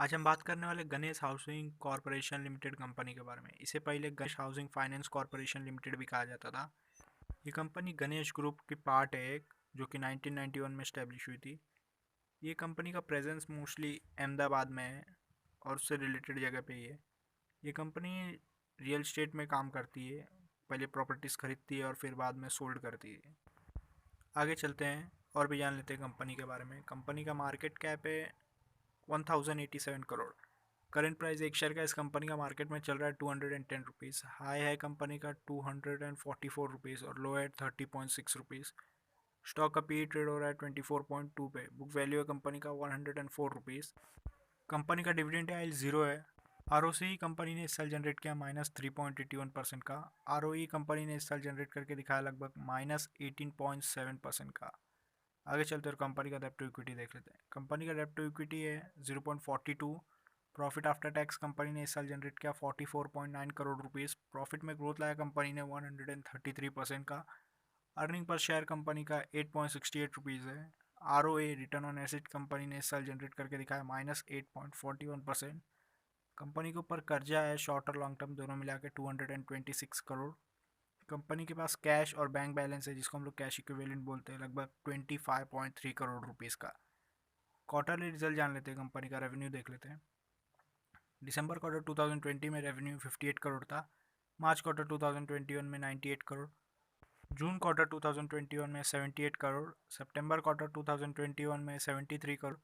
आज हम बात करने वाले Ganesh housing corporation limited company के बारे में। इसे पहले Ganesh housing finance corporation limited भी कहा जाता था। ये कंपनी गणेश ग्रुप की पार्ट है एक, जो कि 1991 में स्टैब्लिश हुई थी। ये कंपनी का प्रेजेंस मोस्टली अहमदाबाद में है और उससे रिलेटेड जगह पे ही है। ये कंपनी रियल स्टेट में काम करती है। पहले प्रॉपर्टीज़ खरीदती है और फिर बाद में सोल्ड करती है। आगे चलते हैं और भी जान लेते हैं कंपनी के बारे में। कंपनी का मार्केट कैप है 1087 करोड़। करंट प्राइस एक शेयर का इस कंपनी का मार्केट में चल रहा है 210 रुपीज़। हाई है कंपनी का 244 रुपीज़ और लो है 30.6 रुपीज़। स्टॉक का पी ट्रेड हो रहा है 24.2 पे। बुक वैल्यू है कंपनी का 104 रुपीज़। कंपनी का डिविडेंड आइल जीरो है। आर कंपनी ने इस साल जनरेट किया -3.81% का। आर कंपनी ने इस साल जनरेट करके दिखाया लगभग -18.7% का। आगे चलते हैं कंपनी का डेब्ट टू इक्विटी देख लेते हैं। कंपनी का डेब्ट टू इक्विटी है 0.42। प्रॉफिट आफ्टर टैक्स कंपनी ने इस साल जनरेट किया 44.9 करोड़ रुपीज़। प्रॉफिट में ग्रोथ लाया कंपनी ने 133% का। अर्निंग पर शेयर कंपनी का 8.68 रुपीज़ है। Our return on asset company ने इस साल जनरेट करके दिखाया -8.41%। कंपनी के ऊपर कर्जा है शॉर्ट और लॉन्ग टर्म दोनों मिला के 226 करोड़। कंपनी के पास कैश और बैंक बैलेंस है जिसको हम लोग कैश इक्विवेलेंट बोलते हैं, लगभग 25.3 करोड़ रुपीज़ का। क्वार्टरली रिजल्ट जान लेते हैं, कंपनी का रेवेन्यू देख लेते हैं। दिसंबर क्वार्टर 2020 में रेवेन्यू 58 करोड़ था। मार्च क्वार्टर 2021 में 98 करोड़। जून क्वार्टर 2021 में 78 करोड़। सितंबर क्वार्टर 2021 में 73 करोड़।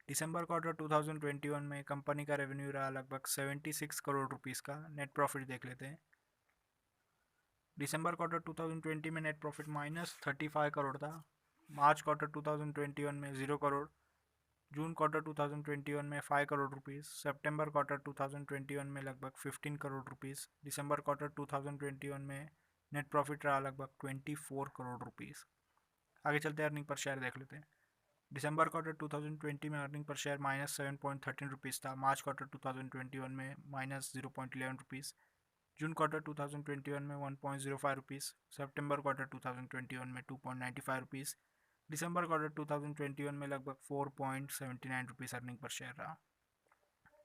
दिसंबर क्वार्टर 2021 में कंपनी का रेवेन्यू रहा लगभग 76 करोड़ रुपीज़ का। नेट प्रॉफिट देख लेते हैं। दिसंबर क्वार्टर 2020 में नेट प्रॉफिट -35 करोड़ था। मार्च क्वार्टर 2021 में 0 करोड़। जून क्वार्टर 2021 में 5 करोड़ रुपीज़। सितंबर क्वार्टर 2021 में लगभग 15 करोड़ रुपीज़। दिसंबर क्वार्टर 2021 में नेट प्रॉफिट रहा लगभग 24 करोड़ रुपीज़। आगे चलते हैं, अर्निंग पर शेयर देख लेते हैं। दिसंबर क्वार्टर 2020 में अर्निंग पर शेयर -7.13 रुपीज़ था। मार्च क्वार्टर 2021 में -0.11 रुपीज़। जून क्वार्टर 2021 में 1.05 रुपीज़। सितंबर क्वार्टर 2021 में 2.95 रुपीज़। दिसंबर क्वार्टर 2021 में लगभग 4.79 रुपीज़ अर्निंग पर शेयर रहा।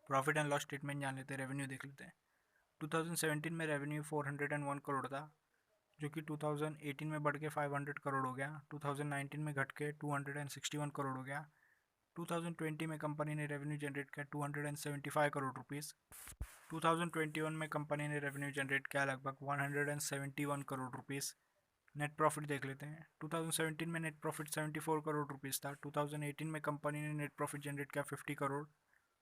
प्रॉफिट एंड लॉस स्टेटमेंट जान लेते हैं, रेवेन्यू देख लेते हैं। 2017 में रेवेन्यू 401 करोड़ था, जो कि 2018 में बढ़ के 500 करोड़ हो गया। 2019 में घट के 261 करोड़ हो गया। 2020 में कंपनी ने रेवेन्यू जनरेट किया 275 करोड़ रुपीज़। 2021 में कंपनी ने रेवेन्यू जनरेट किया लगभग 171 करोड़ रुपीज़। नेट प्रॉफिट देख लेते हैं। 2017 में नेट प्रॉफिट 74 करोड़ रुपीज़ था। 2018 में कंपनी ने नेट प्रॉफिट जनरेट किया 50 करोड़।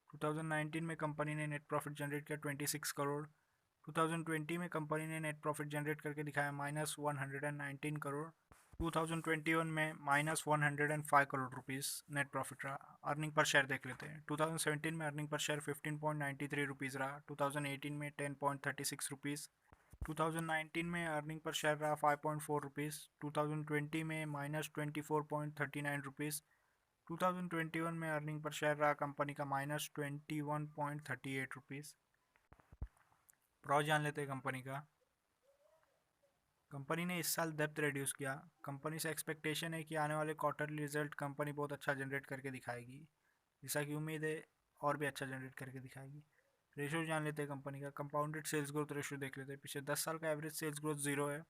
2019 में कंपनी ने नेट प्रॉफिट जनरेट किया 26 करोड़। 2020 में कंपनी ने नेट प्रॉफिट जनरेट करके दिखाया -119 करोड़। 2021 में -105 करोड़ रुपीज़ नेट प्रॉफिट रहा। अर्निंग पर शेयर देख लेते हैं। 2017 में अर्निंग पर शेयर 15.93 रुपीज़ रहा। 2018 में 10.36 रुपीज़। 2019 में अर्निंग पर शेयर रहा 5.4 रुपीज़। 2020 में -24.39 रुपीज़। 2021 में अर्निंग पर शेयर रहा कंपनी का -21.38 रुपीज़। प्रो जान लेते हैं कंपनी का। कंपनी ने इस साल डेप्थ रिड्यूस किया। कंपनी से एक्सपेक्टेशन है कि आने वाले क्वार्टरली रिजल्ट कंपनी बहुत अच्छा जनरेट करके दिखाएगी, जैसा कि उम्मीद है और भी अच्छा जनरेट करके दिखाएगी। रेशो जान लेते हैं कंपनी का। कंपाउंडेड सेल्स ग्रोथ रेशो देख लेते हैं। पिछले 10 साल का एवरेज सेल्स ग्रोथ 0 है।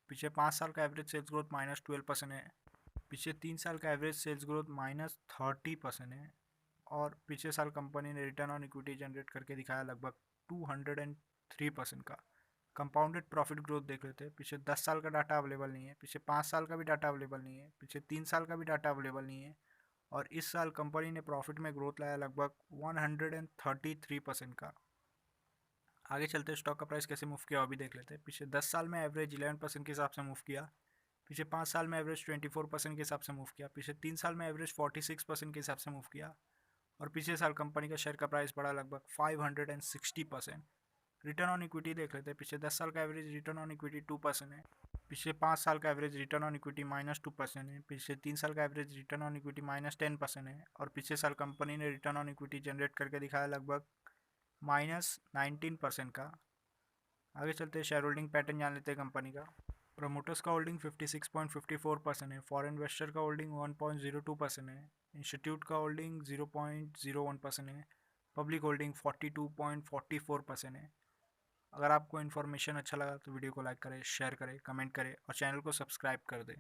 पिछले 5 साल का एवरेज सेल्स ग्रोथ -12% है। पिछले 3 साल का एवरेज सेल्स ग्रोथ -30% है। और पिछले साल कंपनी ने रिटर्न ऑन इक्विटी जनरेट करके दिखाया लगभग 203% का। कंपाउंडेड प्रॉफिट ग्रोथ देख लेते हैं। पिछले 10 साल का डाटा अवेलेबल नहीं है। पिछले 5 साल का भी डाटा अवेलेबल नहीं है। पिछले 3 साल का भी डाटा अवेलेबल नहीं है। और इस साल कंपनी ने प्रॉफिट में ग्रोथ लाया लगभग 133% का। आगे चलते हैं, स्टॉक का प्राइस कैसे मूव किया वो भी देख लेते हैं। पिछले 10 साल में एवरेज 11% के हिसाब से मूव किया। पिछले 5 साल में एवरेज 24% के हिसाब से मूव किया। पिछले 3 साल में एवरेज 46% के हिसाब से मूव किया। और पिछले साल कंपनी का शेयर का प्राइस बढ़ा लगभग 560%। रिटर्न ऑन इक्विटी देख लेते हैं। पिछले 10 साल का एवरेज रिटर्न ऑन इक्विटी 2% है। पिछले 5 साल का एवरेज रिटर्न ऑन इक्विटी -2% है। पिछले 3 साल का एवरेज रिटर्न ऑन इक्विटी -10% है। और पिछले साल कंपनी ने रिटर्न ऑन इक्विटी जनरेट करके दिखाया लगभग -19% का। आगे चलते हैं, शेयर होल्डिंग पैटर्न जान लेते हैं कंपनी का। प्रमोटर्स का होल्डिंग 56.54% है। फॉरेन इन्वेस्टर का होल्डिंग 1.02% है। इंस्टीट्यूट का होल्डिंग 0.01% है। पब्लिक होल्डिंग 42.44% है। अगर आपको इन्फॉर्मेशन अच्छा लगा तो वीडियो को लाइक करें, शेयर करें, कमेंट करें और चैनल को सब्सक्राइब कर दें।